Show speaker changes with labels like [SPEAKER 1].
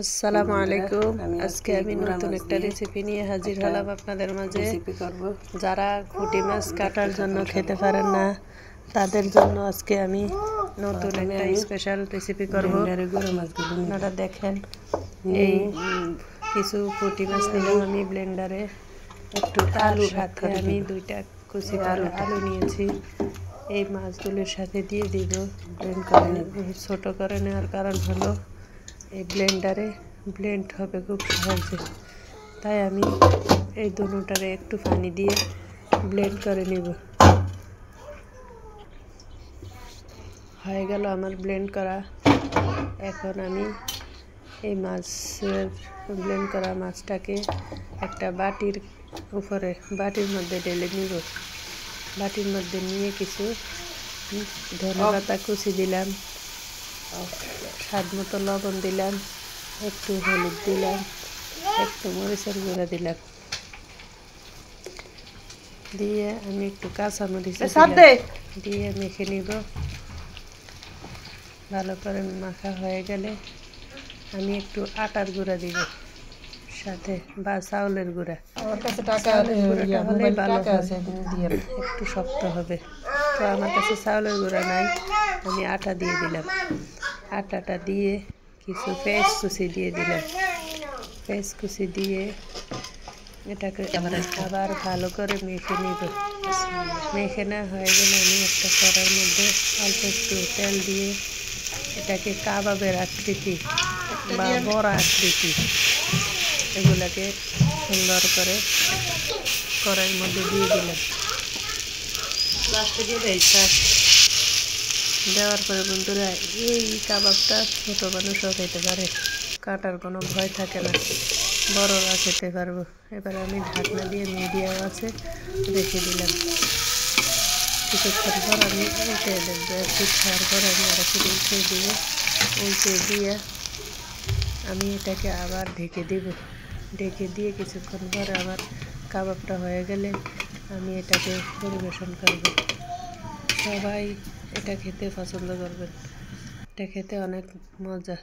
[SPEAKER 1] আসসালামু আলাইকুম। আজকে আমি নতুন একটা রেসিপি নিয়ে হাজির হলাম আপনাদের মাঝে। যারা পুঁটি মাছ কাটার জন্য খেতে পারেন না তাদের জন্য আজকে আমি নতুন একটা স্পেশাল রেসিপি করব। আপনারা দেখেন, এই কিছু পুঁটি মাছ নিলাম আমি ব্লেন্ডারে, একটু তার সাথে আমি 2টা কুচি করে আলু নিয়েছি। এই মাছগুলোর সাথে দিয়ে দিব। ব্লেন্ড করে ছোট করে নেওয়ার কারণ হলো এই ব্লেন্ডারে ব্লেন্ড হবে খুব সহজে, তাই আমি এই দুটোটারে একটু পানি দিয়ে ব্লেন্ড করে নিব। হয়ে গেল আমার ব্লেন্ড করা। এখন আমি এই মাছের ব্লেন্ড করা মাছটাকে একটা বাটির মধ্যে ঢেলে নিব। বাটির মধ্যে নিয়ে কিছু ধনেপাতা কুচি দিলাম, স্বাদ মতো লবণ দিলাম, একটু হলুদ দিলাম, একটু মরিচের গুঁড়া দিলাম, দিয়ে আমি একটু কাঁচামরিচ দিয়ে মেখে নিব। ভালো করে মাখা হয়ে গেলে আমি একটু আটার গুঁড়া দিব সাথে, বা চাউলের গুঁড়া। গুঁড়াটা হলে ভালো হয়, একটু শক্ত হবে। তো আমার কাছে চাউলের গুঁড়া নাই, আমি আটা দিয়ে দিলাম। আটাটা দিয়ে কিছু পেঁয়াজ কুচি দিয়ে দিলাম। পেঁয়াজ কুচি দিয়ে এটাকে আবার ভালো করে মেখে নিব। মেখে না হয়ে গেলে আমি একটা কড়াইয়ের মধ্যে অল্প একটু তেল দিয়ে এটাকে কাবাবের আকৃতি বা বড়া আকৃতি এগুলাকে সুন্দর করে কড়াইয়ের মধ্যে দিয়ে দিলাম। দেওয়ার পরে বন্ধুরা, এই কাবাবটা ছোট মানুষও খেতে পারে, কাটার কোনো ভয় থাকে না, বড়রা খেতে পারবো। এবার আমি ঢাকনা দিয়ে মিডিয়াম আছে রেখে দিলাম। কিছুক্ষণ পর আমি উল্টে দেবো। একটু খাওয়ার পর আমি আরেকটু উল্টে দিয়ে আমি এটাকে আবার ঢেকে দেব। ঢেকে দিয়ে কিছুক্ষণ পর আমার কাবাবটা হয়ে গেলে আমি এটাকে পরিবেশন করব। সবাই এটা খেতে পছন্দ করবেন, এটা খেতে অনেক মজা।